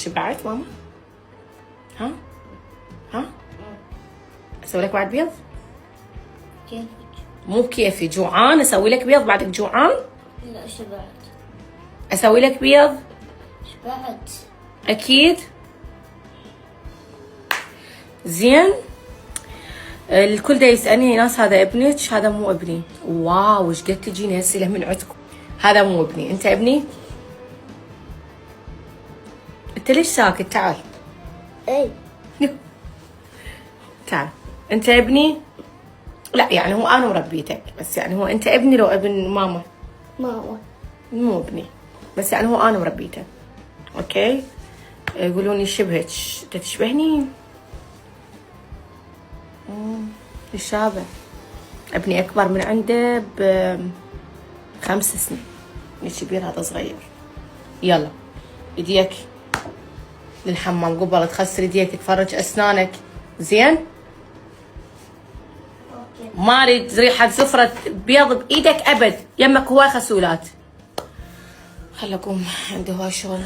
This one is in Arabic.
شبعت ماما؟ ها؟ ها؟ اسوي لك بعد بيض؟ كيفك؟ مو بكيفي، جوعان اسوي لك بيض بعدك جوعان؟ لا شبعت. اسوي لك بيض؟ شبعت. اكيد؟ زين؟ الكل دا يسألني ناس هذا ابنك؟ هذا مو ابني. واو ايش قد تجيني هالسئلة من عندكم. هذا مو ابني. انت ابني؟ انت ليش ساكت؟ تعال اي تعال. انت ابني؟ لا يعني هو انا مربيتك، بس يعني هو انت ابني لو ابن ماما؟ ماما. مو ابني، بس يعني هو انا مربيته. اوكي؟ يقولوني شبهك. انت تشبهني؟ الشابه. ابني اكبر من عنده ب5 سنين. الكبير هذا صغير. يلا ايديك للحمام قبل تغسل ايديك، تفرج اسنانك. زين؟ اوكي. ما اريد ريحه زفره بيض بايدك ابد. يمك هواي غسولات. خل اقوم عندي هواي شغل.